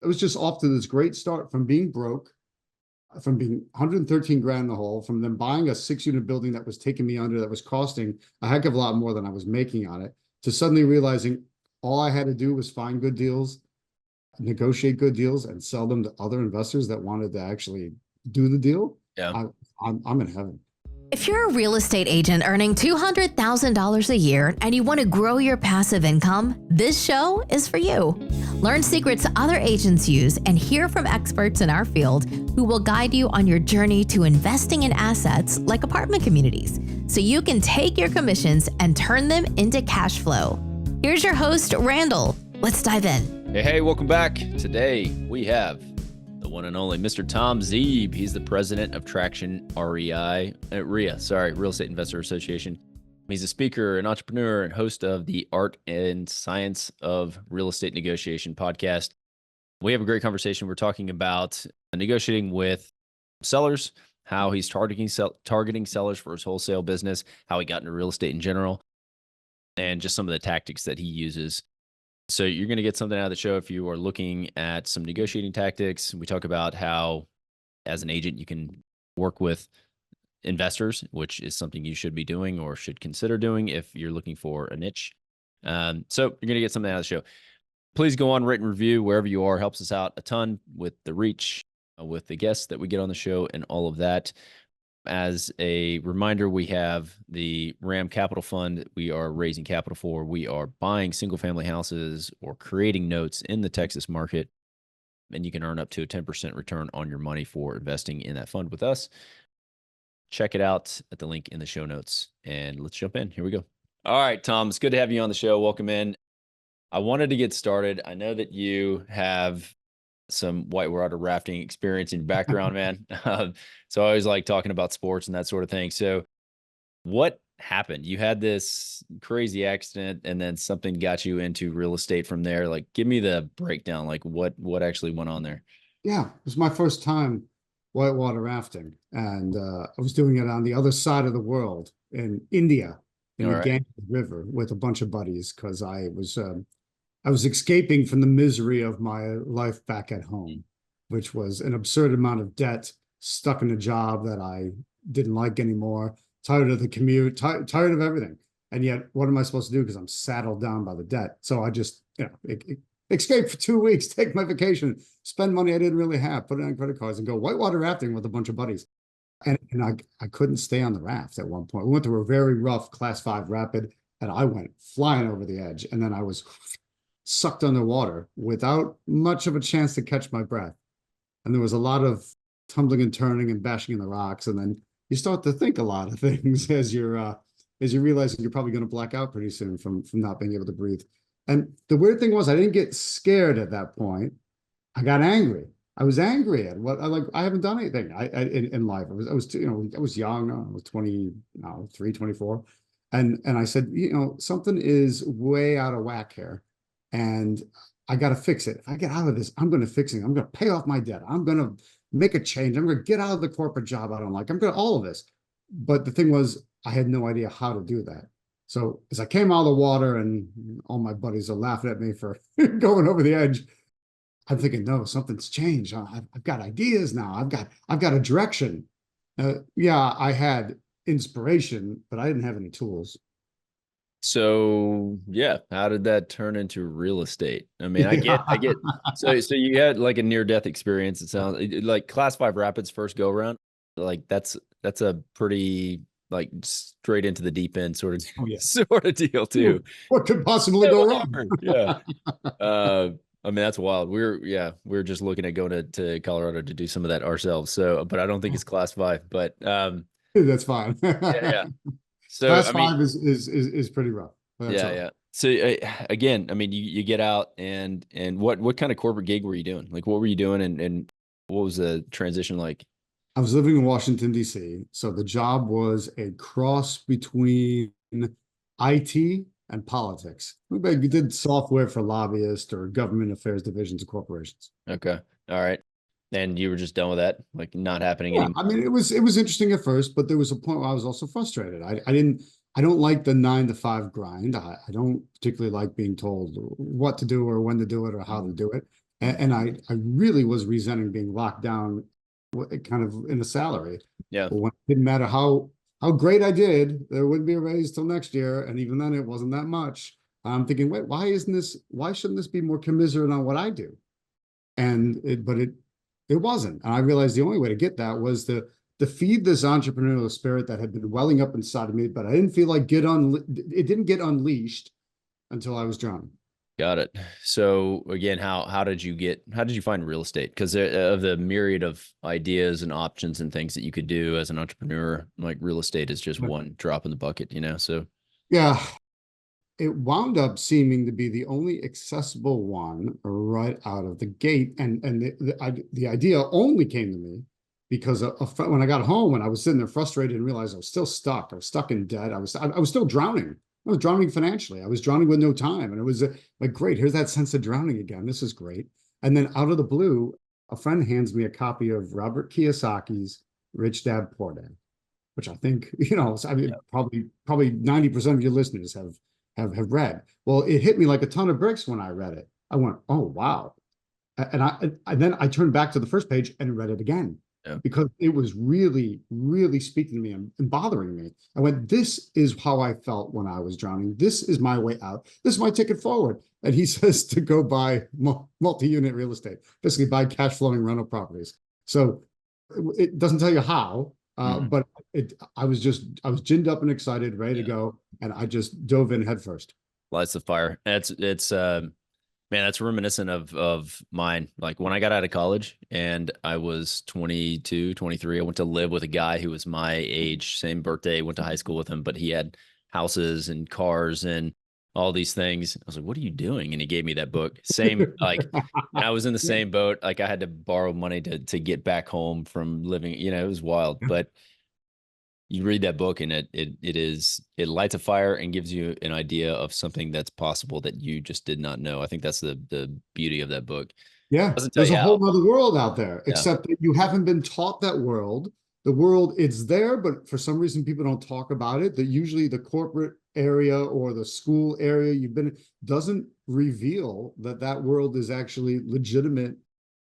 it was just off to this great start from being broke, from being 113 grand in the hole, from them buying a 6-unit building that was taking me under, that was costing a heck of a lot more than I was making on it, to suddenly realizing all I had to do was find good deals, negotiate good deals, and sell them to other investors that wanted to actually do the deal. Yeah. I'm in heaven. If you're a real estate agent earning $200,000 a year and you want to grow your passive income, this show is for you. Learn secrets other agents use and hear from experts in our field who will guide you on your journey to investing in assets like apartment communities, so you can take your commissions and turn them into cash flow. Here's your host, Randall. Let's dive in. Hey, welcome back. Today we have the one and only Mr. Tom Zeeb. He's the president of Traction REI, Real Estate Investor Association. He's a speaker, an entrepreneur, and host of the Art and Science of Real Estate Negotiation podcast. We have a great conversation. We're talking about negotiating with sellers, how he's targeting sellers for his wholesale business, how he got into real estate in general, and just some of the tactics that he uses. So you're going to get something out of the show if you are looking at some negotiating tactics. We talk about how, as an agent, you can work with investors, which is something you should be doing or should consider doing if you're looking for a niche. So you're going to get something out of the show. Please go on, rate and review wherever you are. Helps us out a ton with the reach, with the guests that we get on the show and all of that. As a reminder, we have the RAM Capital Fund that we are raising capital for. We are buying single-family houses or creating notes in the Texas market, and you can earn up to a 10% return on your money for investing in that fund with us. Check it out at the link in the show notes, and let's jump in. Here we go. All right, Tom, it's good to have you on the show. Welcome in. I wanted to get started. I know that you have some whitewater rafting experience in your background, man. So I always like talking about sports and that sort of thing. So what happened? You had this crazy accident and then something got you into real estate from there. Like, give me the breakdown. Like what actually went on there? Yeah, it was my first time whitewater rafting. And I was doing it on the other side of the world in India, in the Ganges River with a bunch of buddies, because I was escaping from the misery of my life back at home, which was an absurd amount of debt, stuck in a job that I didn't like anymore, tired of the commute, tired of everything. And yet, what am I supposed to do? Because I'm saddled down by the debt. So I just, escape for 2 weeks, take my vacation, spend money I didn't really have, put it on credit cards, and go whitewater rafting with a bunch of buddies. And I couldn't stay on the raft at one point. We went through a very rough class 5 rapid, and I went flying over the edge. And then I was sucked underwater without much of a chance to catch my breath. And there was a lot of tumbling and turning and bashing in the rocks. And then you start to think a lot of things as you're realizing you're probably going to black out pretty soon from not being able to breathe. And the weird thing was, I didn't get scared at that point. I got angry. I was angry at what I haven't done anything in life. I was young. I was 23, 24. And I said, something is way out of whack here. And I got to fix it. If I get out of this, I'm going to fix it. I'm going to pay off my debt. I'm going to make a change. I'm going to get out of the corporate job I don't like. I'm going to all of this. But the thing was, I had no idea how to do that. So as I came out of the water and all my buddies are laughing at me for going over the edge, I'm thinking, no, something's changed. I've got ideas now. I've got a direction. Yeah, I had inspiration, but I didn't have any tools. So yeah, how did that turn into real estate? I mean, I get. So you had like a near-death experience. It sounds like class 5 rapids first go around. Like that's a pretty like straight into the deep end sort of deal too. What could possibly go wrong? Yeah. I mean, that's wild. We're just looking at going to Colorado to do some of that ourselves. So, but I don't think it's class 5. But that's fine. Yeah. So class 5 is pretty rough. Yeah. So again, I mean, you get out and what kind of corporate gig were you doing? Like, what were you doing, and what was the transition like? I was living in Washington, D.C. So the job was a cross between IT and politics. We did software for lobbyists or government affairs divisions of corporations. Okay. All right. And you were just done with that, like not happening anymore? I mean, it was interesting at first, but there was a point where I was also frustrated. I don't like the 9 to 5 grind. I don't particularly like being told what to do or when to do it or how to do it. And I really was resenting being locked down kind of in a salary. Yeah. But when it didn't matter how great I did, there wouldn't be a raise till next year. And even then it wasn't that much. I'm thinking, wait, why shouldn't this be more commiserate on what I do? But it wasn't. And I realized the only way to get that was to feed this entrepreneurial spirit that had been welling up inside of me, but I didn't feel like it didn't get unleashed until I was drowning. Got it. So again, how did you find real estate? Because of the myriad of ideas and options and things that you could do as an entrepreneur, like real estate is just one drop in the bucket, So yeah, it wound up seeming to be the only accessible one right out of the gate, and the idea only came to me because when I got home and I was sitting there frustrated and realized I was still stuck. I was stuck in debt. I was still drowning. I was drowning financially. I was drowning with no time. And it was like, great, here's that sense of drowning again. This is great. And then out of the blue, a friend hands me a copy of Robert Kiyosaki's Rich Dad Poor Dad, which I think, probably 90% of your listeners have read. Well, it hit me like a ton of bricks when I read it. I went, oh, wow. And then I turned back to the first page and read it again. Yeah. Because it was really, really speaking to me and bothering me. I went, this is how I felt when I was drowning. This is my way out. This is my ticket forward. And he says to go buy multi-unit real estate, basically buy cash flowing rental properties. So it doesn't tell you how, but I was ginned up and excited, ready to go. And I just dove in head first. Lights the fire. Man, that's reminiscent of mine. Like when I got out of college and I was 22, 23, I went to live with a guy who was my age, same birthday, went to high school with him, but he had houses and cars and all these things. I was like, what are you doing? And he gave me that book. Same, like I was in the same boat. Like I had to borrow money to get back home from living, it was wild, but you read that book and it lights a fire and gives you an idea of something that's possible that you just did not know. I think that's the beauty of that book. Yeah, there's a whole other world out there, except that you haven't been taught that world. The world, it's there, but for some reason people don't talk about it. That usually the corporate area or the school area you've been doesn't reveal that world is actually legitimate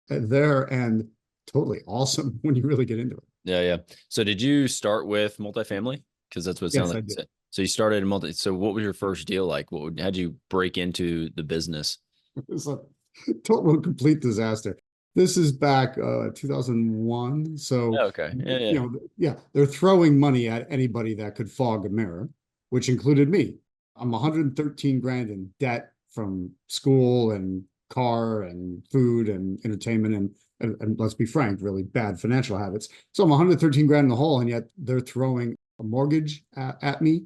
there and totally awesome when you really get into it. Yeah. So did you start with multifamily? Because that's what it sounds like. So you started in so what was your first deal like? How'd you break into the business? It was a total complete disaster. This is back 2001. So okay. Yeah. They're throwing money at anybody that could fog a mirror, which included me. I'm 113 grand in debt from school and car and food and entertainment and let's be frank, really bad financial habits. So I'm 113 grand in the hole, and yet they're throwing a mortgage at me.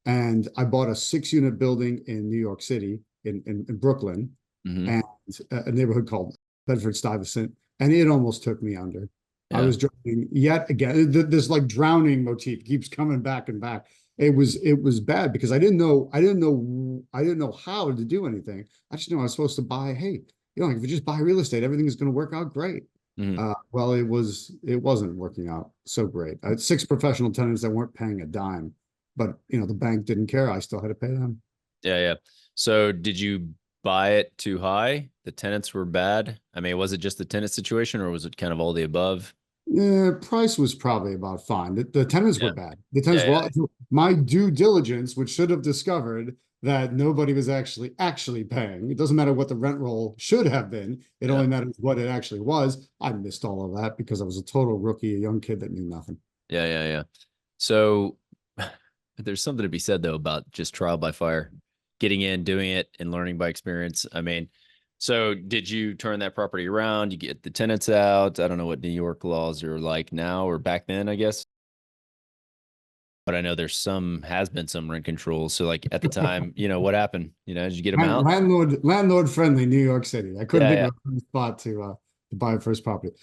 And I bought a 6-unit building in New York City, in Brooklyn, and a neighborhood called Bedford-Stuyvesant, and it almost took me under. Yeah. I was drowning yet again. This like drowning motif keeps coming back and back. It was bad because I didn't know how to do anything. I just knew I was supposed to buy. Hey, if you just buy real estate, everything is going to work out great. Well, it wasn't working out so great. I had 6 professional tenants that weren't paying a dime, but the bank didn't care. I still had to pay them. Yeah. So did you buy it too high? The tenants were bad. I mean, was it just the tenant situation, or was it kind of all the above? Yeah, price was probably about fine. The tenants were bad. The tenants were my due diligence, which should have discovered that nobody was actually paying. It doesn't matter what the rent roll should have been. It only matters what it actually was. I missed all of that because I was a total rookie, a young kid that knew nothing. Yeah. So there's something to be said though about just trial by fire, getting in, doing it, and learning by experience. I mean, so did you turn that property around? You get the tenants out? I don't know what New York laws are like now or back then, I guess. But I know has been some rent control. So like at the time, what happened? Did you get them out? Landlord friendly New York City. I couldn't think of a spot to buy a first property.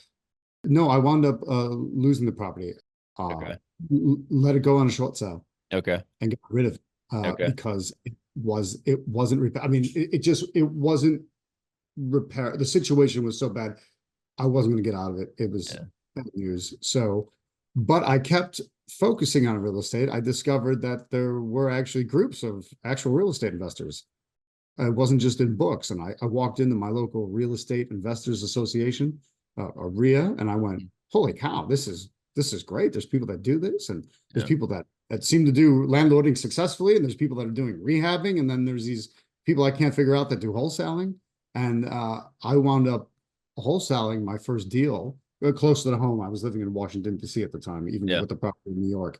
No, I wound up losing the property. Let it go on a short sale. Okay. And got rid of it because it wasn't I mean, it wasn't repair. The situation was so bad, I wasn't going to get out of it. It was bad news. So, but I kept focusing on real estate. I discovered that there were actually groups of actual real estate investors. It wasn't just in books. And I walked into my local real estate investors association, REIA, and I went, holy cow, this is great. There's people that do this, and there's people that seem to do landlording successfully, and there's people that are doing rehabbing, and then there's these people I can't figure out that do wholesaling. And I wound up wholesaling my first deal close to the home. I was living in Washington, D.C. at the time, even with the property in New York.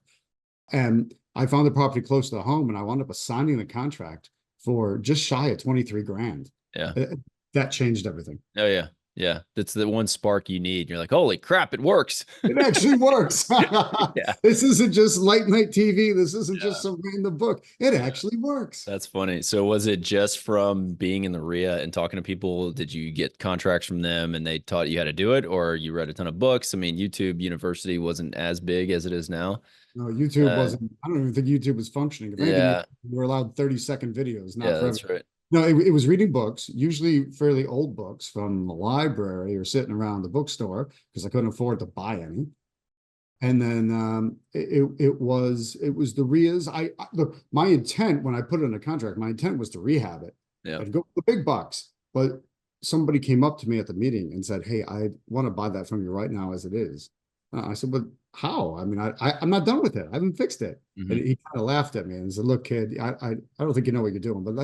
And I found the property close to the home, and I wound up assigning the contract for just shy of 23 grand. Yeah. That changed everything. Oh, yeah. Yeah. That's the one spark you need. You're like, holy crap, it works. It actually works. Yeah. This isn't just late night TV. This isn't just some random book. It actually works. That's funny. So was it just from being in the REIA and talking to people? Did you get contracts from them and they taught you how to do it, or you read a ton of books? I mean, YouTube University wasn't as big as it is now. No, YouTube wasn't. I don't even think YouTube was functioning. If anything, we were allowed 30-second videos. Not that's right. No, it was reading books, usually fairly old books from the library or sitting around the bookstore because I couldn't afford to buy any. And then it was the REIAs. Look, my intent when I put it in a contract, my intent was to rehab it. Yeah. I'd go for the big bucks. But somebody came up to me at the meeting and said, "Hey, I want to buy that from you right now as it is." I said, "But how? I mean, I'm not done with it. I haven't fixed it." And he kind of laughed at me and said, "Look, kid, I don't think you know what you're doing, but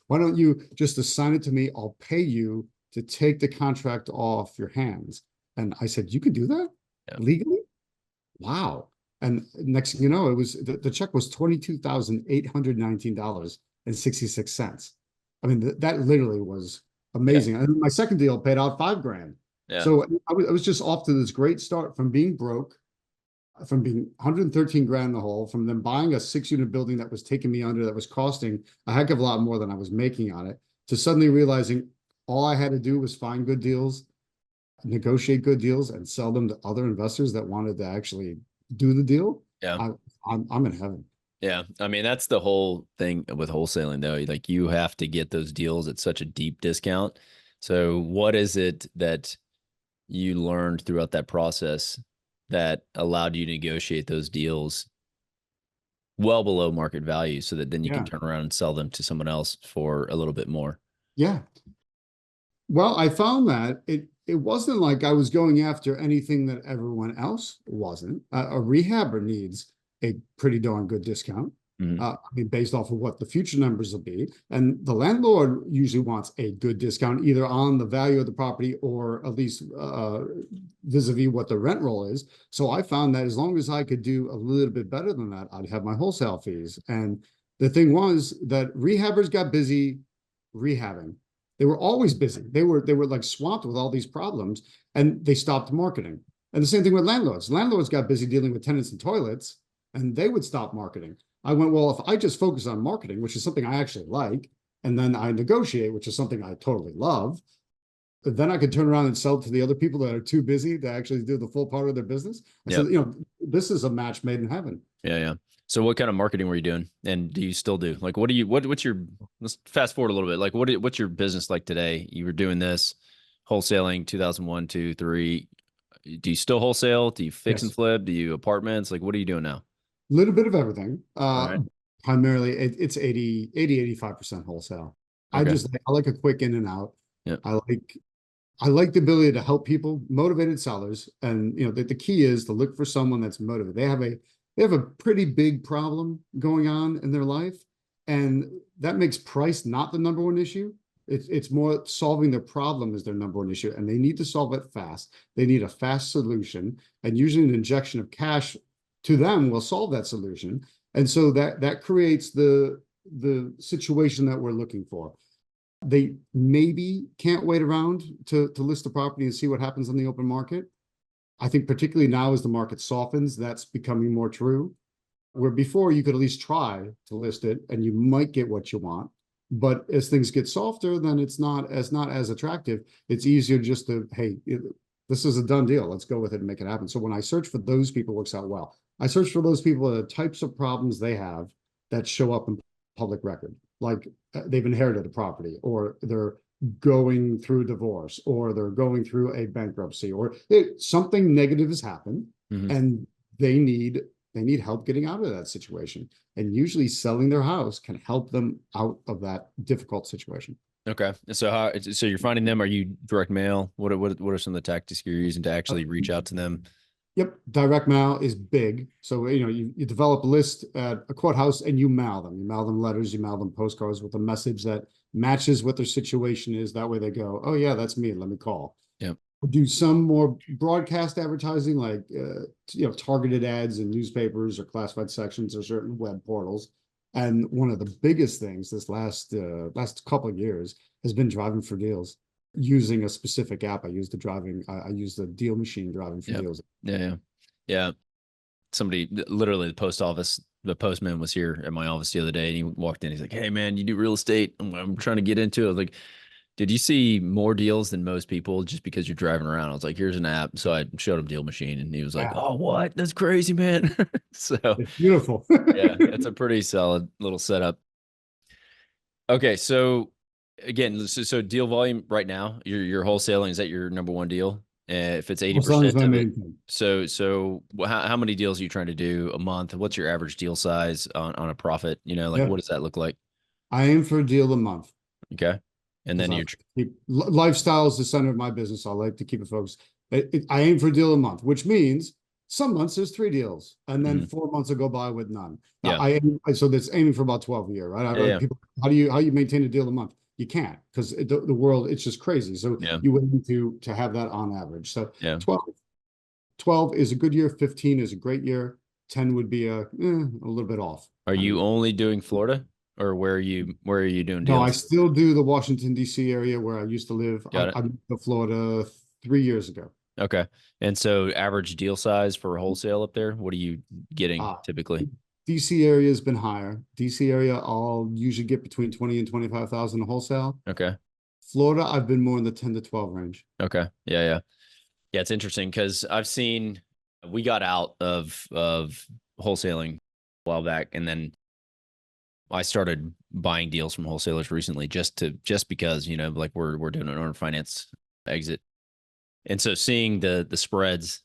why don't you just assign it to me? I'll pay you to take the contract off your hands." And I said, "You could do that legally?" Wow. And next thing you know, it was the check was $22,819.66. I mean, that literally was amazing. And my second deal paid out $5,000. So I was just off to this great start from being broke, from being 113 grand in the hole, from them buying a 6-unit building that was taking me under, that was costing a heck of a lot more than I was making on it, to suddenly realizing all I had to do was find good deals, negotiate good deals, and sell them to other investors that wanted to actually do the deal. I'm in heaven. Yeah. I mean, that's the whole thing with wholesaling though. Like, you have to get those deals at such a deep discount. So what is it that you learned throughout that process that allowed you to negotiate those deals well below market value so that then you can turn around and sell them to someone else for a little bit more? Yeah. Well, I found that it wasn't like I was going after anything that everyone else wasn't. A rehabber needs a pretty darn good discount. I mean, based off of what the future numbers will be. And the landlord usually wants a good discount, either on the value of the property or at least vis-a-vis what the rent roll is. So I found that as long as I could do a little bit better than that, I'd have my wholesale fees. And the thing was that rehabbers got busy rehabbing. They were always busy. They were like swamped with all these problems, and they stopped marketing. And the same thing with landlords. Landlords got busy dealing with tenants and toilets, and they would stop marketing. I went, well, if I just focus on marketing, which is something I actually like, and then I negotiate, which is something I totally love, then I could turn around and sell to the other people that are too busy to actually do the full part of their business. I said, this is a match made in heaven. Yeah. So what kind of marketing were you doing, and do you still do? Like, what's your, let's fast forward a little bit. Like, what's your business like today? You were doing this wholesaling 2001, 2, 3. Do you still wholesale? Do you fix and flip? Do you apartments? Like, what are you doing now? Little bit of everything. Primarily it's 85% wholesale. Okay. I like a quick in and out. I like the ability to help people, motivated sellers. And the key is to look for someone that's motivated. They have a pretty big problem going on in their life, and that makes price not the number one issue. It's more solving their problem is their number one issue, and they need to solve it fast. They need a fast solution, and usually an injection of cash to them will solve that solution. And so that creates the situation that we're looking for. They maybe can't wait around to list the property and see what happens on the open market. I think particularly now as the market softens, that's becoming more true. Where before you could at least try to list it and you might get what you want. But as things get softer, then it's not as attractive. It's easier just to, hey, this is a done deal. Let's go with it and make it happen. So when I search for those people, it works out well. I search for those people, the types of problems they have that show up in public record, like they've inherited a property, or they're going through divorce, or they're going through a bankruptcy, or something negative has happened, and they need they need help getting out of that situation. And usually selling their house can help them out of that difficult situation. Okay. So you're finding them, are you direct mail? What are some of the tactics you're using to actually reach out to them? Yep, direct mail is big. So, you develop a list at a courthouse and you mail them. You mail them letters, you mail them postcards with a message that matches what their situation is. That way they go, oh yeah, that's me. Let me call. Yep. Do some more broadcast advertising, like, targeted ads in newspapers or classified sections or certain web portals. And one of the biggest things this last couple of years has been driving for deals. Using a specific app. I use the deal machine driving for deals. Yeah. Somebody, literally the postman was here at my office the other day, and he walked in. He's like, "Hey man, you do real estate? I'm trying to get into it." I was like, "Did you see more deals than most people just because you're driving around?" I was like, "Here's an app." So I showed him Deal Machine, and he was like, "Oh, what? That's crazy, man." So it's beautiful. Yeah, it's a pretty solid little setup. Okay, so again, so deal volume right now, you're wholesaling. Is that your number one deal? If it's 80% of it, so how many deals are you trying to do a month? What's your average deal size on a profit? What does that look like? I aim for a deal a month. Okay, and then lifestyle is the center of my business. I like to keep it focused. I aim for a deal a month, which means some months there's 3 deals, and then 4 months will go by with none. Now, so that's aiming for about 12 a year, right? People, how do you maintain a deal a month? You can't, because the world, it's just crazy. So you would need to have that on average. So 12 is a good year. 15 is a great year. 10 would be a little bit off. Are you only doing Florida, or where are you doing deals? No, I still do the Washington, D.C. area where I used to live. I moved to Florida 3 years ago. Okay. And so average deal size for wholesale up there, what are you getting typically? DC area has been higher. DC area, I'll usually get between 20 and 25,000 wholesale. Okay. Florida, I've been more in the 10 to 12 range. Okay. Yeah. It's interesting because we got out of wholesaling a while back, and then I started buying deals from wholesalers recently just because, we're doing an owner finance exit. And so seeing the spreads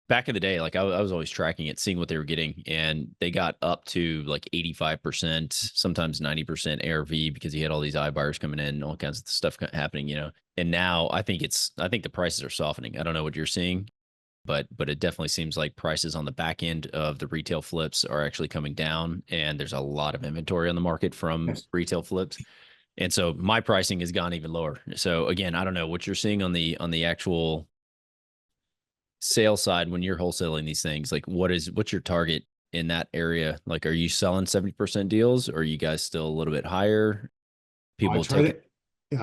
back in the day, I was always tracking it, seeing what they were getting, and they got up to 85%, sometimes 90% ARV, because you had all these iBuyers coming in and all kinds of stuff happening, And now I think the prices are softening. I don't know what you're seeing, but it definitely seems like prices on the back end of the retail flips are actually coming down, and there's a lot of inventory on the market from retail flips. And so my pricing has gone even lower. So again, I don't know what you're seeing on the actual sales side when you're wholesaling these things. What's your target in that area? Are you selling 70% deals, or are you guys still a little bit higher? I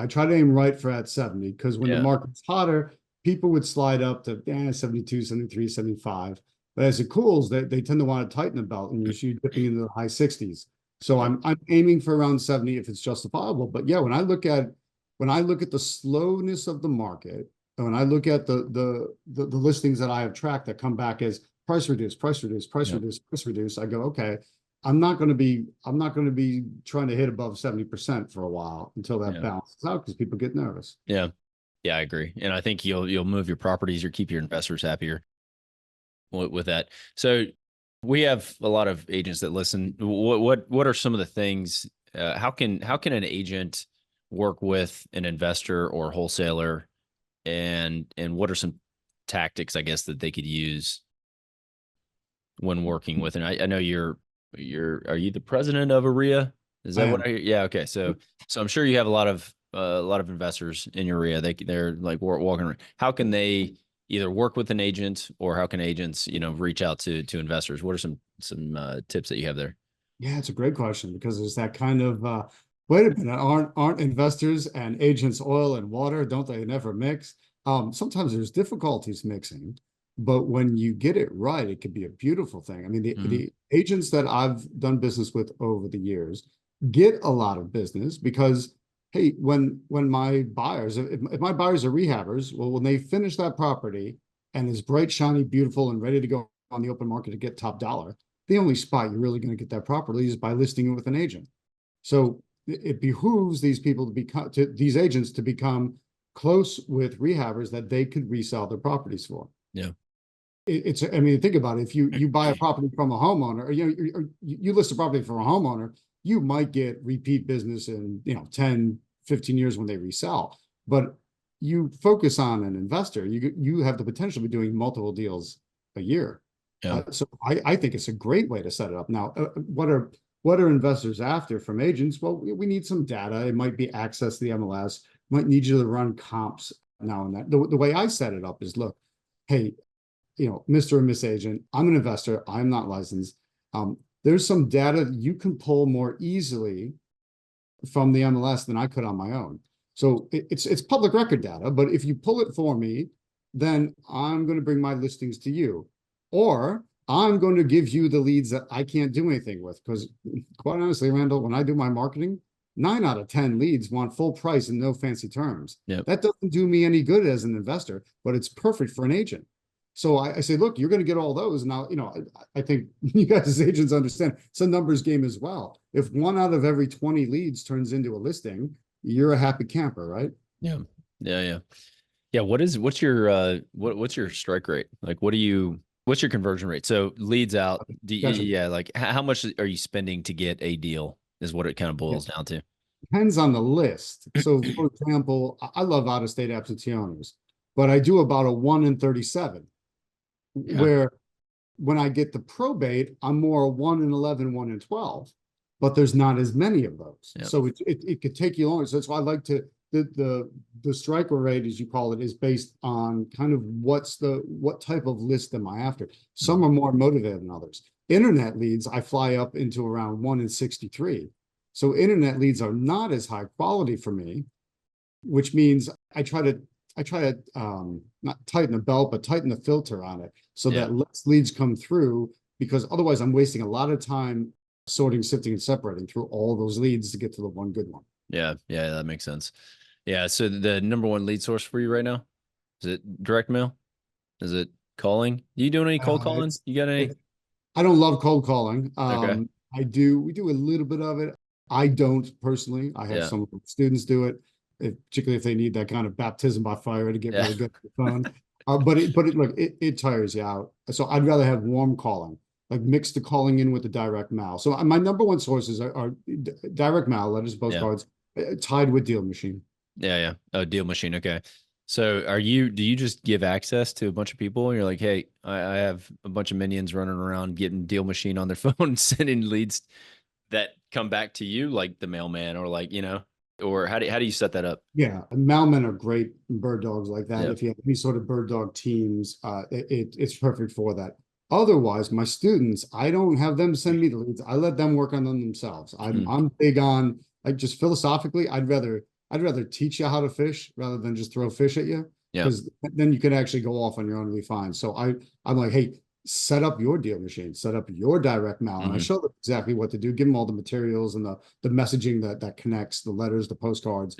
try to aim right for at 70, because when the market's hotter, people would slide up to 72, 73, 75. But as it cools, they tend to want to tighten the belt, and you're dipping into the high 60s. So I'm aiming for around 70 if it's justifiable. But yeah, when I look at the slowness of the market, and when I look at the listings that I have tracked that come back as price reduce, I go, okay, I'm not going to be trying to hit above 70% for a while until that balances out, because people get nervous. Yeah, I agree, and I think you'll move your properties or keep your investors happier with that. So we have a lot of agents that listen. What are some of the things? How can an agent work with an investor or wholesaler, and what are some tactics, I guess, that they could use when working with? And I know are you the president of REIA? Is that what I hear? Yeah. Okay. So I'm sure you have a lot of investors in your REIA. They're walking around. How can they either work with an agent, or how can agents, reach out to investors? What are some tips that you have there? Yeah, it's a great question, because there's that kind of, wait a minute, aren't investors and agents oil and water? Don't they never mix? Sometimes there's difficulties mixing, but when you get it right, it could be a beautiful thing. I mean, the agents that I've done business with over the years get a lot of business because, hey, when my buyers, if my buyers are rehabbers, well, when they finish that property and is bright, shiny, beautiful, and ready to go on the open market to get top dollar, the only spot you're really going to get that property is by listing it with an agent. So it behooves these people these agents to become close with rehabbers that they could resell their properties for. Yeah. it's, I mean, think about it. If you buy a property from a homeowner, or you list a property from a homeowner, you might get repeat business in 10, 15 years when they resell. But you focus on an investor, you have the potential of doing multiple deals a year. Yeah. So I think it's a great way to set it up. Now, what are investors after from agents? Well, we need some data. It might be access to the MLS, might need you to run comps now and then. The way I set it up is, look, hey, Mr. and Miss Agent, I'm an investor. I'm not licensed. There's some data you can pull more easily from the MLS than I could on my own. So it's public record data, but if you pull it for me, then I'm going to bring my listings to you, or I'm going to give you the leads that I can't do anything with. Because quite honestly, Randall, when I do my marketing, 9 out of 10 leads want full price and no fancy terms. Yep. That doesn't do me any good as an investor, but it's perfect for an agent. So I say, look, you're going to get all those. Now, I think you guys as agents understand it's a numbers game as well. If 1 out of every 20 leads turns into a listing, you're a happy camper, right? Yeah. What's your strike rate? Like, what's your conversion rate? So leads out, Gotcha. like how much are you spending to get a deal is what it kind of boils down to. Depends on the list. So for example, I love out-of-state absentee owners, but I do about a 1 in 37. Yeah. Where when I get the probate, I'm more a 1 in 11, 1 in 12, but there's not as many of those. Yep. So it could take you longer. So that's why I like to, the striker rate, as you call it, is based on kind of what type of list am I after? Some are more motivated than others. Internet leads, I fly up into around 1 in 63. So internet leads are not as high quality for me, which means I try to not tighten the belt, but tighten the filter on it so that less leads come through, because otherwise I'm wasting a lot of time sorting, sifting, and separating through all those leads to get to the one good one. Yeah, that makes sense. Yeah, so the number one lead source for you right now, is it direct mail? Is it calling? You doing any cold calling? You got any? I don't love cold calling. Okay. We do a little bit of it. I don't personally. I have some students do it. Particularly if they need that kind of baptism by fire to get really good at the phone. But it tires you out. So I'd rather have warm calling, like mix the calling in with the direct mail. So my number one sources are direct mail, letters, postcards, tied with Deal Machine. Yeah. Oh, Deal Machine. Okay. So do you just give access to a bunch of people? And you're like, hey, I have a bunch of minions running around getting Deal Machine on their phone, sending leads that come back to you, like the mailman, or like, or how do you set that up? Yeah, mailmen are great bird dogs like that. Yep. If you have any sort of bird dog teams, it's perfect for that. Otherwise, my students, I don't have them send me the leads. I let them work on them themselves. I'm big on, like, just philosophically, I'd rather teach you how to fish rather than just throw fish at you, because then you can actually go off on your own and be fine. So I'm like, hey, set up your Deal Machine, set up your direct mail. And I show them exactly what to do, give them all the materials and the messaging that connects, the letters, the postcards,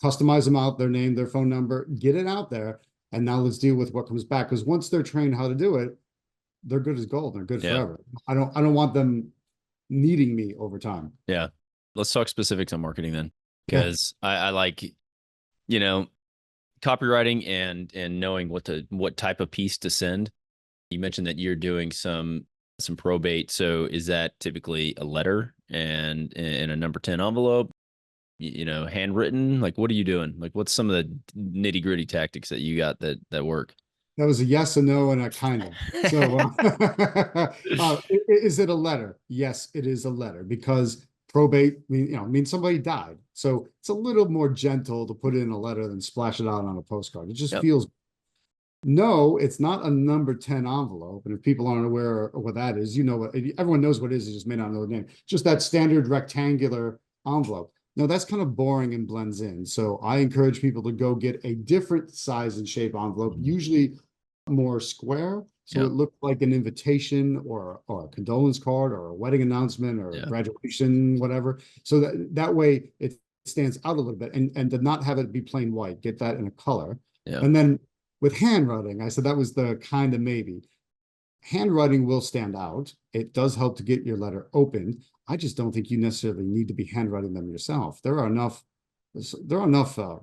customize them out, their name, their phone number, get it out there. And now let's deal with what comes back. Because once they're trained how to do it, they're good as gold. They're good forever. I don't want them needing me over time. Yeah. Let's talk specifics on marketing then, because I like, copywriting and knowing what type of piece to send. You mentioned that you're doing some probate. So is that typically a letter and in a number 10 envelope, handwritten? Like, what are you doing? Like, what's some of the nitty gritty tactics that you got that work? That was a yes, a no, and a kind of. So is it a letter? Yes, it is a letter, because probate means somebody died. So it's a little more gentle to put in a letter than splash it out on a postcard. It just feels. No, it's not a number 10 envelope. And if people aren't aware of what that is, everyone knows what it is. They just may not know the name. Just that standard rectangular envelope. Now, that's kind of boring and blends in. So I encourage people to go get a different size and shape envelope, usually more square. So it looks like an invitation or a condolence card or a wedding announcement or graduation, whatever. So that way it stands out a little bit, and to not have it be plain white, get that in a color. And then with handwriting, I said that was the kind of maybe. Handwriting will stand out. It does help to get your letter opened. I just don't think you necessarily need to be handwriting them yourself. There are enough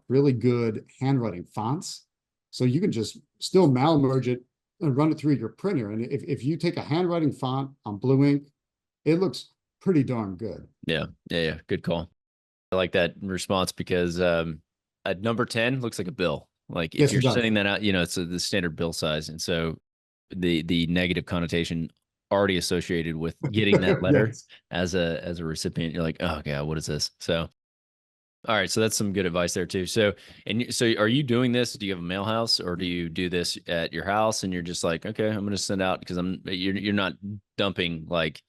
really good handwriting fonts, so you can just still mail merge it and run it through your printer. And if you take a handwriting font on blue ink, it looks pretty darn good. Yeah. Good call. I like that response because at number 10 looks like a bill. Like if Yes, you're it does. sending that out, it's the standard bill size. And so the negative connotation already associated with getting that letter Yes. as a recipient, you're like, oh God, what is this? So, all right. So that's some good advice there too. So, are you doing this? Do you have a mail house or do you do this at your house and you're just like, okay, I'm going to send out because you're not dumping like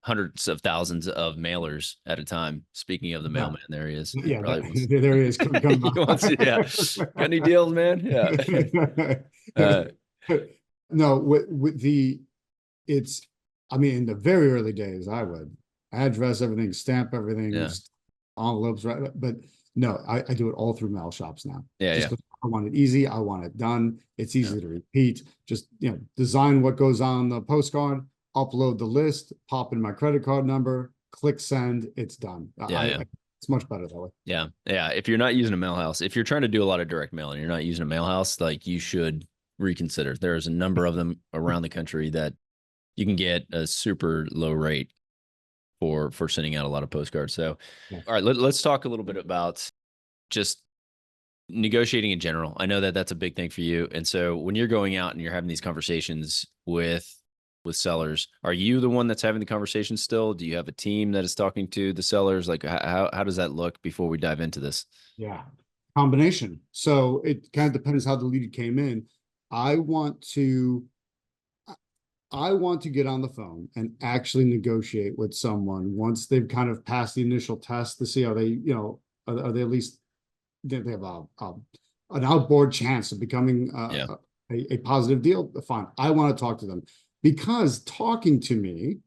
hundreds of thousands of mailers at a time. Speaking of the mailman, there he is. Yeah, There he is. Come yeah. Got any deals, man? Yeah. No, with it's, I mean, in the very early days, I would address everything, stamp everything, just envelopes, right? But no, I do it all through mail shops now. Yeah. I want it easy. I want it done. It's easy to repeat. Just, design what goes on the postcard, upload the list, pop in my credit card number, click send, it's done. It's much better that way. Yeah. If you're not using a mail house, if you're trying to do a lot of direct mail and you're not using a mail house, like you should reconsider. There's a number of them around the country that you can get a super low rate for sending out a lot of postcards. So, all right, let's talk a little bit about just negotiating in general. I know that that's a big thing for you. And so when you're going out and you're having these conversations with sellers, are you the one that's having the conversation still? Do you have a team that is talking to the sellers? Like how does that look before we dive into this? Yeah, combination. So it kind of depends how the lead came in. I want to get on the phone and actually negotiate with someone once they've kind of passed the initial test to see how they, are they at least, they have an outboard chance of becoming a positive deal. Fine. I want to talk to them because talking to me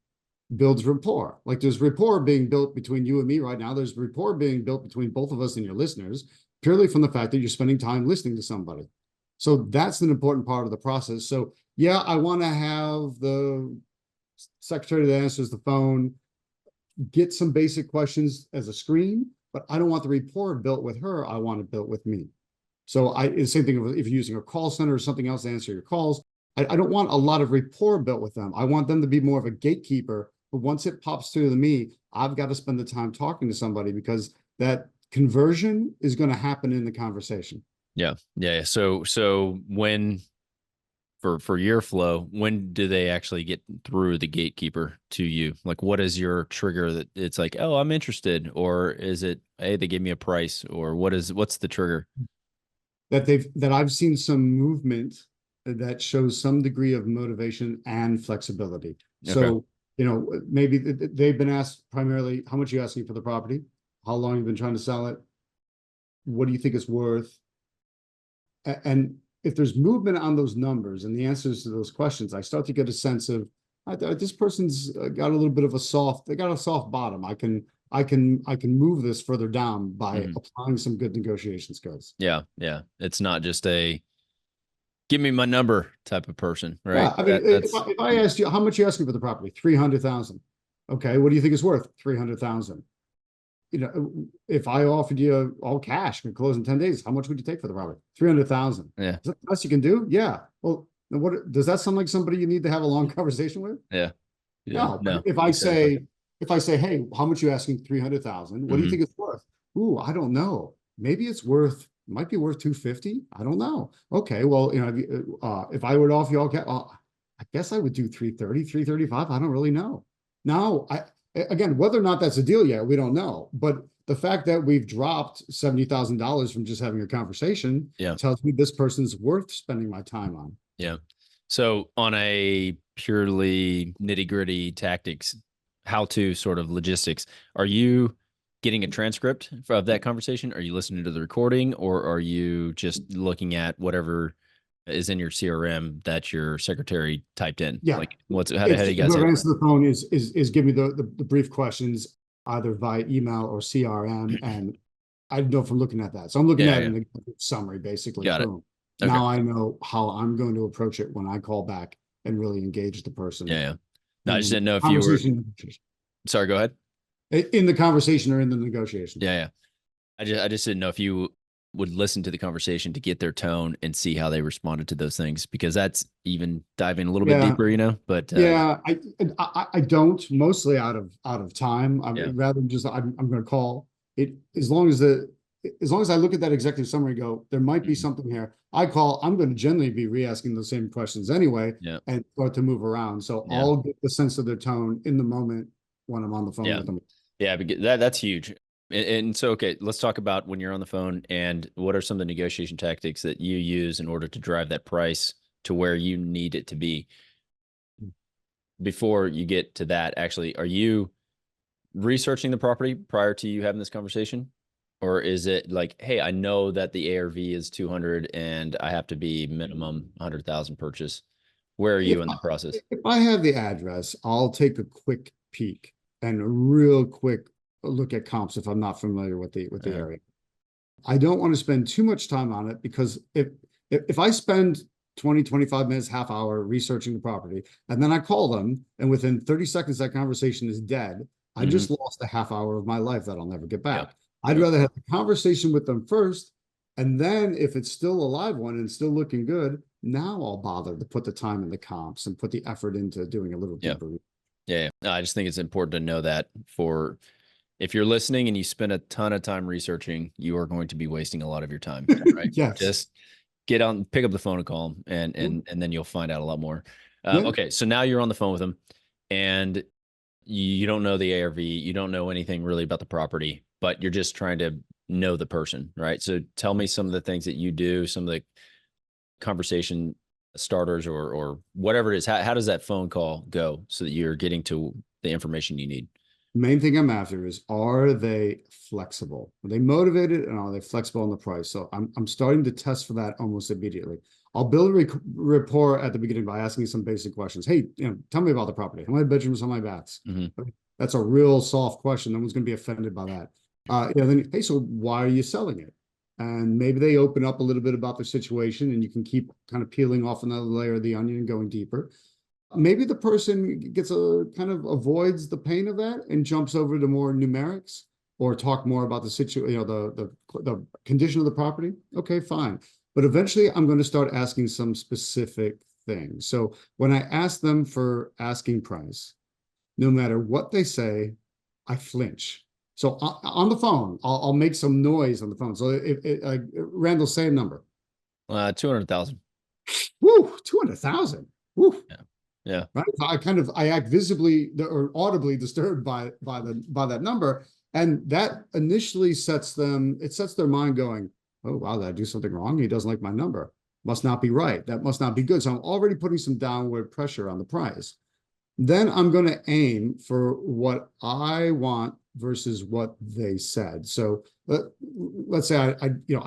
builds rapport. Like there's rapport being built between you and me right now. There's rapport being built between both of us and your listeners, purely from the fact that you're spending time listening to somebody. So that's an important part of the process. So yeah, I want to have the secretary that answers the phone get some basic questions as a screen, but I don't want the rapport built with her. I want it built with me. So it's the same thing if you're using a call center or something else to answer your calls. I don't want a lot of rapport built with them. I want them to be more of a gatekeeper. But once it pops through to me, I've got to spend the time talking to somebody because that conversion is going to happen in the conversation. Yeah. So when for your flow, when do they actually get through the gatekeeper to you? Like, what is your trigger that it's like, oh, I'm interested, or is it, hey, they gave me a price, or what's the trigger? That I've seen some movement that shows some degree of motivation and flexibility. So, maybe they've been asked primarily, how much are you asking for the property? How long you've been trying to sell it? What do you think it's worth? And if there's movement on those numbers and the answers to those questions, I start to get a sense of this person's got a little bit of a soft bottom. I can move this further down by applying some good negotiation skills. Yeah. It's not just a give me my number type of person, right? Yeah, I mean, if I asked you how much you asking for the property, 300,000. Okay, what do you think it's worth? 300,000. If I offered you all cash and close in 10 days, how much would you take for the property? 300,000. Yeah. Is that the best you can do? Yeah. Well, what does that sound like somebody you need to have a long conversation with? Yeah. No. If I say, hey, how much are you asking? 300,000. What do you think it's worth? Ooh, I don't know. Maybe might be worth 250. I don't know. Okay. Well, if I were to offer you all cash, I guess I would do 330, 335. I don't really know. Now, again, whether or not that's a deal yet, we don't know. But the fact that we've dropped $70,000 from just having a conversation tells me this person's worth spending my time on. Yeah. So on a purely nitty-gritty tactics, how-to sort of logistics, are you getting a transcript of that conversation? Are you listening to the recording, or are you just looking at whatever is in your CRM that your secretary typed in? Yeah. Like how do you guys answer the phone is give me the brief questions either via email or CRM. And I know from looking at that. So I'm looking at it in the summary, basically. Got it. Okay. Now I know how I'm going to approach it when I call back and really engage the person. Yeah. No, I just didn't know if you were, sorry, go ahead. In the conversation or in the negotiation. Yeah. I just didn't know if you would listen to the conversation to get their tone and see how they responded to those things, because that's even diving a little bit deeper, but yeah, I don't, mostly out of time. I mean, Yeah. rather than just I'm going to call it, as long as I look at that executive summary and go, there might be something here. I'm going to generally be re-asking those same questions anyway, Yeah. and start to move around. So Yeah. I'll get the sense of their tone in the moment when I'm on the phone with them. Yeah, because that's huge. And so, okay, let's talk about when you're on the phone, and what are some of the negotiation tactics that you use in order to drive that price to where you need it to be. Before you get to that, actually, are you researching the property prior to you having this conversation? Or is it like, hey, I know that the ARV is 200 and I have to be minimum 100,000 purchase? Where are you in the process? If I have the address, I'll take a quick peek and a real quick look at comps if I'm not familiar with the area. I don't want to spend too much time on it, because if I spend 20, 25 minutes, half hour researching the property, and then I call them, and within 30 seconds that conversation is dead, I just lost a half hour of my life that I'll never get back. I'd rather have a conversation with them first, and then if it's still a live one and still looking good, now I'll bother to put the time in the comps and put the effort into doing a little deeper. Yeah. No, I just think it's important to know that, for if you're listening and you spend a ton of time researching, you are going to be wasting a lot of your time, right? Yes. Just pick up the phone and call them, and then you'll find out a lot more. Okay. So now you're on the phone with them, and you don't know the ARV, you don't know anything really about the property, but you're just trying to know the person, right? So tell me some of the things that you do, some of the conversation starters, or whatever it is. How does that phone call go so that you're getting to the information you need? Main thing I'm after is, are they flexible? Are they motivated, and are they flexible on the price? So I'm starting to test for that almost immediately. I'll build a rapport at the beginning by asking some basic questions. Hey, tell me about the property. How many bedrooms, how many baths? That's a real soft question. No one's going to be offended by that. Then, hey, so why are you selling it? And maybe they open up a little bit about their situation, and you can keep kind of peeling off another layer of the onion and going deeper. Maybe the person gets avoids the pain of that and jumps over to more numerics, or talk more about the situation, the condition of the property. Okay, fine. But eventually I'm going to start asking some specific things. So when I ask them for asking price, no matter what they say, I flinch. So on the phone, I'll make some noise on the phone. So Randall, say a number. 200,000. Woo, 200,000. Woo. Yeah. Right. I act visibly or audibly disturbed by that number. And that initially sets their mind going, oh, wow, did I do something wrong? He doesn't like my number. Must not be right. That must not be good. So I'm already putting some downward pressure on the price. Then I'm going to aim for what I want versus what they said. So let's say I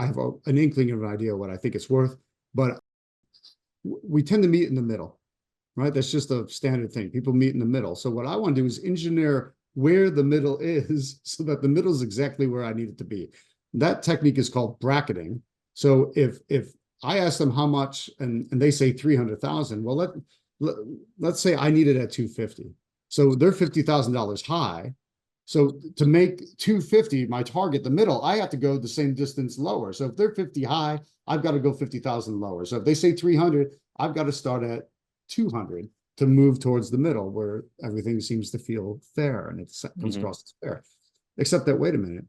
have an inkling of an idea of what I think it's worth, but we tend to meet in the middle. Right? That's just a standard thing. People meet in the middle. So what I want to do is engineer where the middle is, so that the middle is exactly where I need it to be. That technique is called bracketing. So if I ask them how much, and they say 300,000, well, let's say I need it at 250. So they're $50,000 high. So to make 250 my target, the middle, I have to go the same distance lower. So if they're 50 high, I've got to go 50,000 lower. So if they say 300, I've got to start at 200 to move towards the middle, where everything seems to feel fair and it comes across as fair. Except that, wait a minute,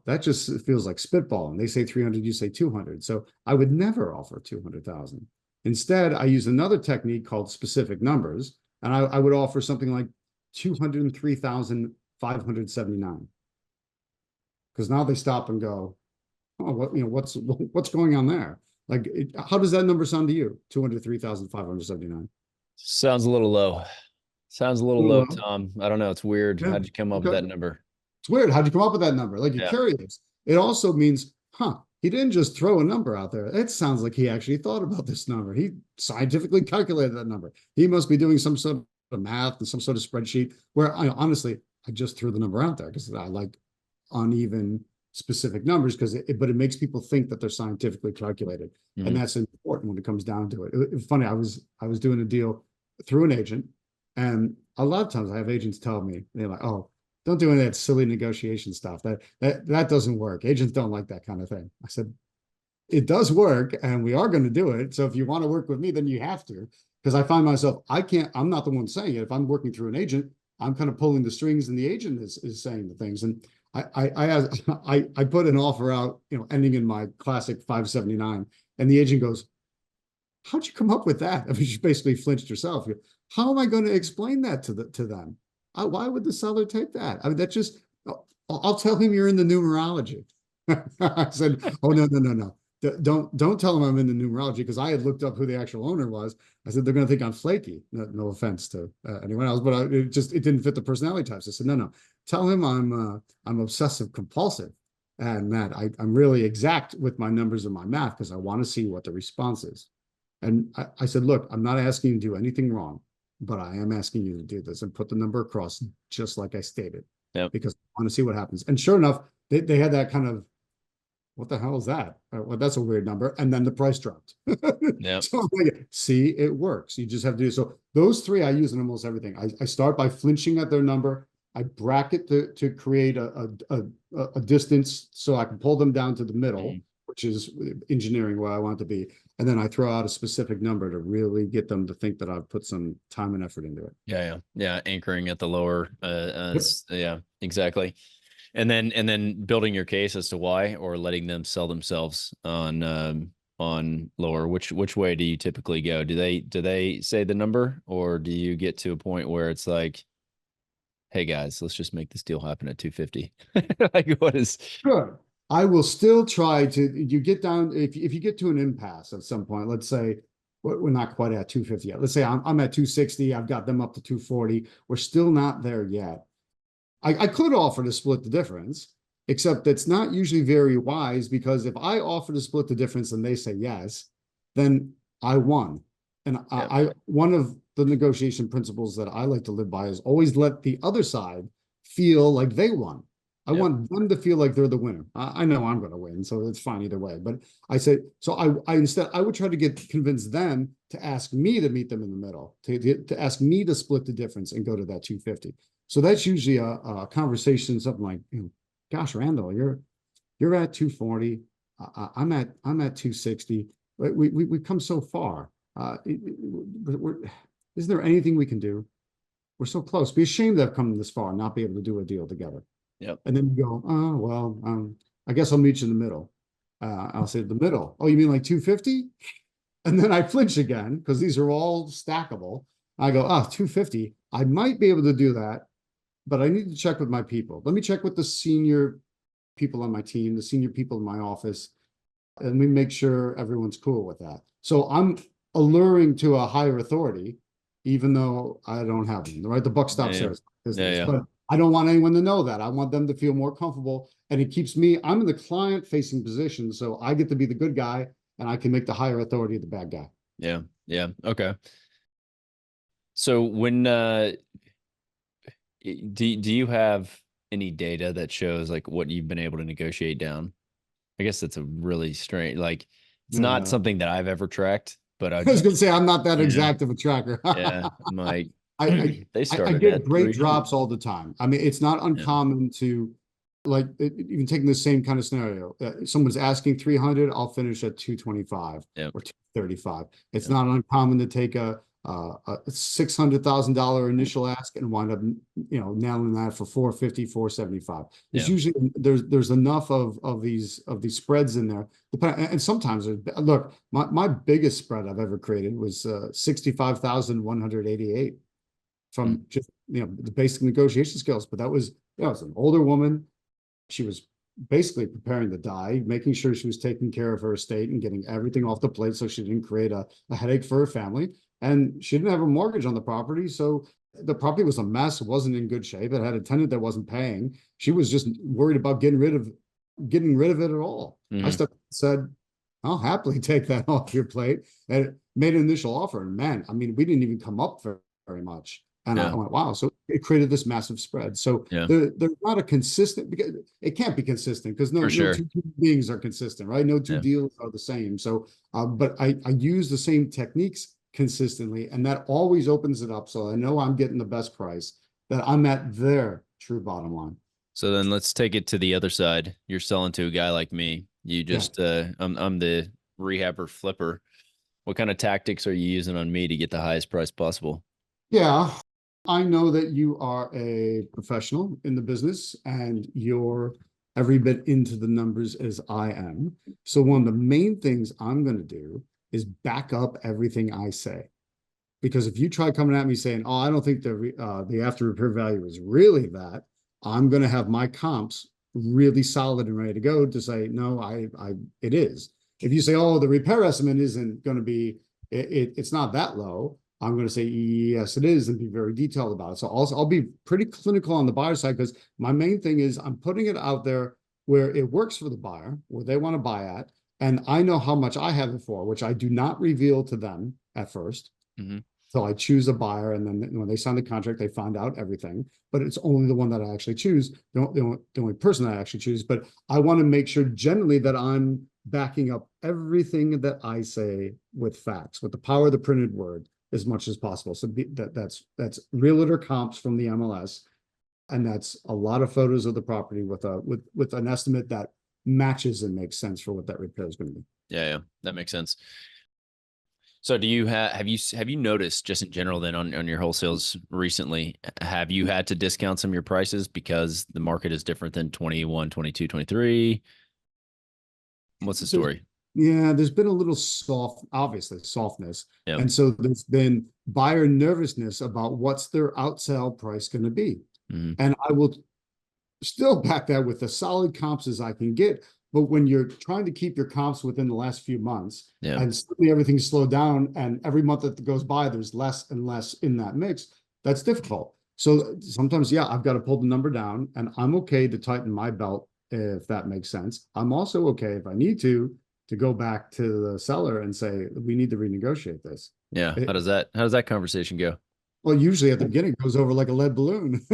that just feels like spitballing. They say 300, you say 200. So I would never offer 200,000. Instead, I use another technique called specific numbers, and I would offer something like 203,579. Because now they stop and go, oh, what's going on there? Like, how does that number sound to you? 203,579. Sounds a little low. Sounds a little low, Tom. I don't know. It's weird. Yeah. How'd you come up with that number? It's weird. How'd you come up with that number? Like, you're curious. It also means, he didn't just throw a number out there. It sounds like he actually thought about this number. He scientifically calculated that number. He must be doing some sort of math and some sort of spreadsheet, where honestly, I just threw the number out there because I like uneven specific numbers, but it makes people think that they're scientifically calculated. And that's important when it comes down to it. It's funny, I was doing a deal through an agent, and a lot of times I have agents tell me, they're like, oh, don't do any of that silly negotiation stuff. That doesn't work. Agents don't like that kind of thing. I said, it does work, and we are going to do it. So if you want to work with me, then you have to, because I find myself, I'm not the one saying it. If I'm working through an agent, I'm kind of pulling the strings, and the agent is saying the things. And I put an offer out, ending in my classic 579, and the agent goes, "How'd you come up with that?" I mean, she basically flinched herself. How am I going to explain that to them? Why would the seller take that? I mean, that's just, I'll tell him you're in the numerology. I said, "Oh, no. Don't tell them I'm in the numerology," because I had looked up who the actual owner was. I said, they're going to think I'm flaky. No offense to anyone else, but it didn't fit the personality types. I said, no, tell him I'm obsessive compulsive, and Matt, I'm really exact with my numbers and my math, because I want to see what the response is. And I said, look, I'm not asking you to do anything wrong, but I am asking you to do this and put the number across just like I stated, because I want to see what happens. And sure enough, they had that kind of, what the hell is that? Well, that's a weird number. And then the price dropped. So I'm like, see, it works. You just have to do so. Those three I use in almost everything. I start by flinching at their number. I bracket to create a distance so I can pull them down to the middle, which is engineering where I want to be. And then I throw out a specific number to really get them to think that I've put some time and effort into it. Yeah. Anchoring at the lower. Yeah, exactly. And then building your case as to why, or letting them sell themselves on lower. Which way do you typically go? Do they say the number, or do you get to a point where it's like, hey guys, let's just make this deal happen at 250? Like, what is? Sure. I will still try to, you get down, if you get to an impasse at some point, let's say we're not quite at 250 yet. Let's say I'm at 260. I've got them up to 240. We're still not there yet. I could offer to split the difference, except that's not usually very wise, because if I offer to split the difference and they say yes, then I won. And one of the negotiation principles that I like to live by is always let the other side feel like they won. I want them to feel like they're the winner. I know I'm going to win, so it's fine either way. But I say, so I instead, I would try to convince them to ask me to meet them in the middle, to ask me to split the difference and go to that 250. So that's usually a conversation, something like, gosh, Randall, you're at 240. I'm at 260. We've come so far. Is there anything we can do? We're so close. Be ashamed to have come this far and not be able to do a deal together. And then you go, oh, well, I guess I'll meet you in the middle. I'll say the middle. Oh, you mean like 250? And then I flinch again, because these are all stackable. I go, 250. I might be able to do that, but I need to check with my people. Let me check with the senior people on my team, the senior people in my office, and we make sure everyone's cool with that. So I'm alluring to a higher authority, even though I don't have them, right? The buck stops there. But I don't want anyone to know that. I want them to feel more comfortable, and it keeps me, I'm in the client facing position. So I get to be the good guy, and I can make the higher authority the bad guy. Yeah. Okay. So when, do you have any data that shows like what you've been able to negotiate down? I guess that's a really strange, like, it's not something that I've ever tracked, but I was going to say, I'm not that exact of a tracker. I'm like, I get great drops all the time. I mean, it's not uncommon to, like, even taking the same kind of scenario. Someone's asking 300, I'll finish at 225 or 235. It's not uncommon to take a $600,000 initial ask and wind up, nailing that for 450, 475. It's usually there's enough of these spreads in there. And sometimes look, my biggest spread I've ever created was 65,188 from just the basic negotiation skills. But that was an older woman. She was basically preparing to die, making sure she was taking care of her estate and getting everything off the plate so she didn't create a headache for her family. And she didn't have a mortgage on the property, so the property was a mess. It wasn't in good shape. It had a tenant that wasn't paying. She was just worried about getting rid of it at all. I stepped and said, I'll happily take that off your plate, and made an initial offer. And man, I mean, we didn't even come up very much. And I went, wow. So it created this massive spread. So they're not a consistent, because it can't be consistent, because no two beings are consistent, right? No two deals are the same. So, but I use the same techniques consistently, and that always opens it up. So I know I'm getting the best price, that I'm at their true bottom line. So then let's take it to the other side. You're selling to a guy like me. You just, I'm the rehabber flipper. What kind of tactics are you using on me to get the highest price possible? Yeah, I know that you are a professional in the business and you're every bit into the numbers as I am. So one of the main things I'm going to do is back up everything I say. Because if you try coming at me saying, "Oh, I don't think the after repair value is really that," I'm going to have my comps really solid and ready to go to say, "No, it is." If you say, "Oh, the repair estimate isn't going to be, it's not that low," I'm going to say, "Yes, it is," and be very detailed about it. So I'll be pretty clinical on the buyer side, because my main thing is I'm putting it out there where it works for the buyer, where they want to buy at, and I know how much I have it for, which I do not reveal to them at first. Mm-hmm. So I choose a buyer, and then when they sign the contract, they find out everything. But it's only the one that I actually choose, the only person that I actually choose. But I want to make sure generally that I'm backing up everything that I say with facts, with the power of the printed word as much as possible. So that's realtor comps from the MLS, and that's a lot of photos of the property with an estimate that matches and makes sense for what that repair is going to be. Yeah, that makes sense. So do you have you noticed, just in general then, on your wholesales recently, have you had to discount some of your prices because the market is different than 21, 22, 23? What's the story? There's been a little softness. Yep. And so there's been buyer nervousness about what's their outsell price going to be. Mm-hmm. And I will still back that with as solid comps as I can get. But when you're trying to keep your comps within the last few months, and suddenly everything's slowed down, and every month that goes by, there's less and less in that mix, that's difficult. So sometimes, I've got to pull the number down, and I'm okay to tighten my belt if that makes sense. I'm also okay, if I need to go back to the seller and say, we need to renegotiate this. Yeah. How does that conversation go? Well, usually at the beginning, it goes over like a lead balloon.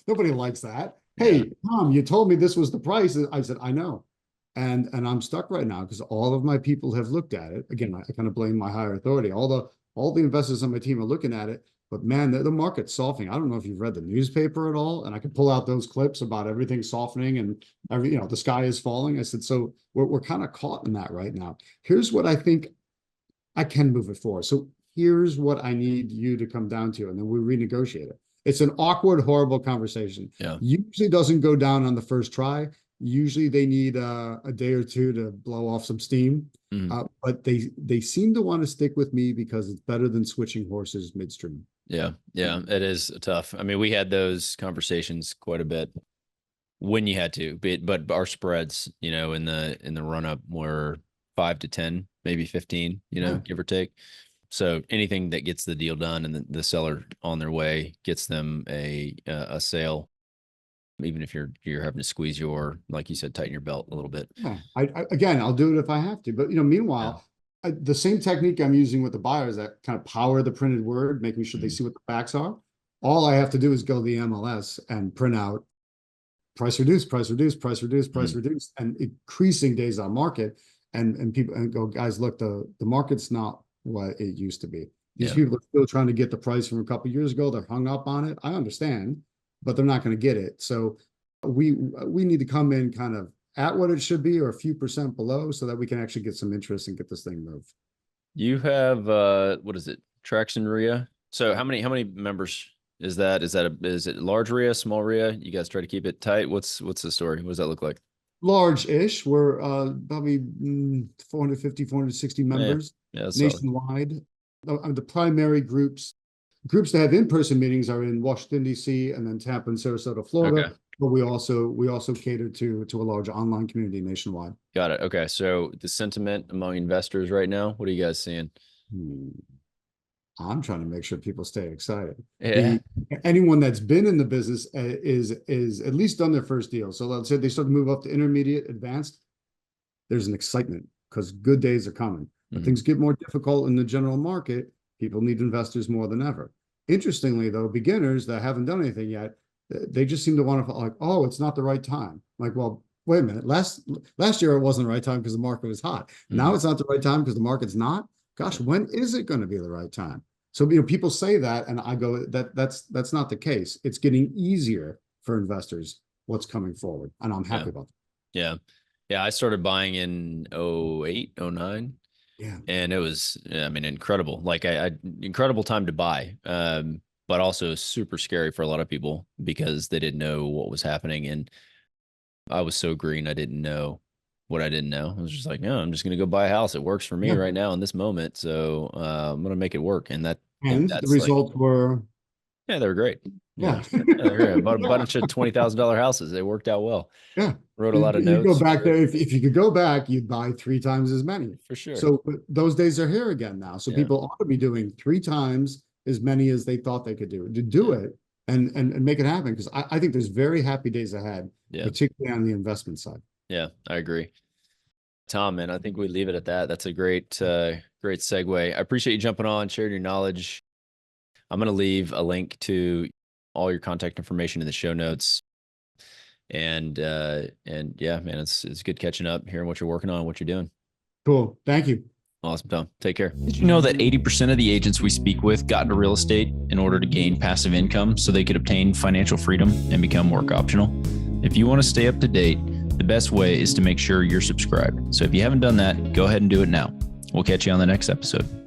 Nobody likes that. Hey, Tom, you told me this was the price. I said, I know. And I'm stuck right now because all of my people have looked at it. Again, I kind of blame my higher authority. All the investors on my team are looking at it, but man, the market's softening. I don't know if you've read the newspaper at all, and I could pull out those clips about everything softening and the sky is falling. I said, so we're kind of caught in that right now. Here's what I think I can move it for. So here's what I need you to come down to, and then we renegotiate it. It's an awkward, horrible conversation. Yeah. Usually doesn't go down on the first try. Usually they need a day or two to blow off some steam. But they seem to want to stick with me because it's better than switching horses midstream. Yeah, it is tough. I mean, we had those conversations quite a bit when you had to, but our spreads, in the run up were 5 to 10, maybe 15, give or take. So anything that gets the deal done and the seller on their way gets them a sale, even if you're having to squeeze like you said, tighten your belt a little bit. Yeah, I'll do it if I have to. But meanwhile, the same technique I'm using with the buyers, that kind of power the printed word, making sure they see what the facts are. All I have to do is go to the MLS and print out price reduced, price reduced, price reduced, price reduced, and increasing days on market. And people go, guys, look, the market's not what it used to be. These people are still trying to get the price from a couple of years ago. They're hung up on it. I understand, but they're not going to get it. So we need to come in kind of at what it should be or a few percent below so that we can actually get some interest and get this thing moved. You have what is it? Traction REIA. So how many members is that? Is it large REIA, small REIA? You guys try to keep it tight. What's the story? What does that look like? Large-ish. We're probably 450, 460 members nationwide. The primary groups that have in-person meetings are in Washington, D.C., and then Tampa and Sarasota, Florida. Okay. But we also cater to a large online community nationwide. Got it. Okay. So the sentiment among investors right now, what are you guys seeing? I'm trying to make sure people stay excited. Yeah. Anyone that's been in the business is at least done their first deal. So let's say they start to move up to intermediate, advanced. There's an excitement because good days are coming. When things get more difficult in the general market, people need investors more than ever. Interestingly, though, beginners that haven't done anything yet, they just seem to want to like, oh, it's not the right time. Like, well, wait a minute. Last year it wasn't the right time because the market was hot. Now it's not the right time because the market's not. Gosh, when is it going to be the right time? So, people say that, and I go, that's not the case. It's getting easier for investors what's coming forward, and I'm happy about that. Yeah. Yeah. I started buying in 08, 09. Yeah. And it was, I mean, incredible. Like I incredible time to buy, but also super scary for a lot of people because they didn't know what was happening. And I was so green. I didn't know what I didn't know. I was just like, no, I'm just going to go buy a house. It works for me right now in this moment. So I'm going to make it work. And the results were, yeah, they were great. Yeah. They were great. Bought a bunch of $20,000 houses. They worked out well. Yeah. Wrote a lot of notes. You go back there. If you could go back, you'd buy 3 times as many. For sure. So those days are here again now. So people ought to be doing 3 times as many as they thought they could do to do it and make it happen. Because I think there's very happy days ahead, particularly on the investment side. Yeah, I agree. Tom, man, I think we leave it at that. That's a great segue. I appreciate you jumping on, sharing your knowledge. I'm going to leave a link to all your contact information in the show notes. And yeah, man, it's good catching up, hearing what you're working on, what you're doing. Cool. Thank you. Awesome, Tom. Take care. Did you know that 80% of the agents we speak with got into real estate in order to gain passive income so they could obtain financial freedom and become work optional? If you want to stay up to date, the best way is to make sure you're subscribed. So if you haven't done that, go ahead and do it now. We'll catch you on the next episode.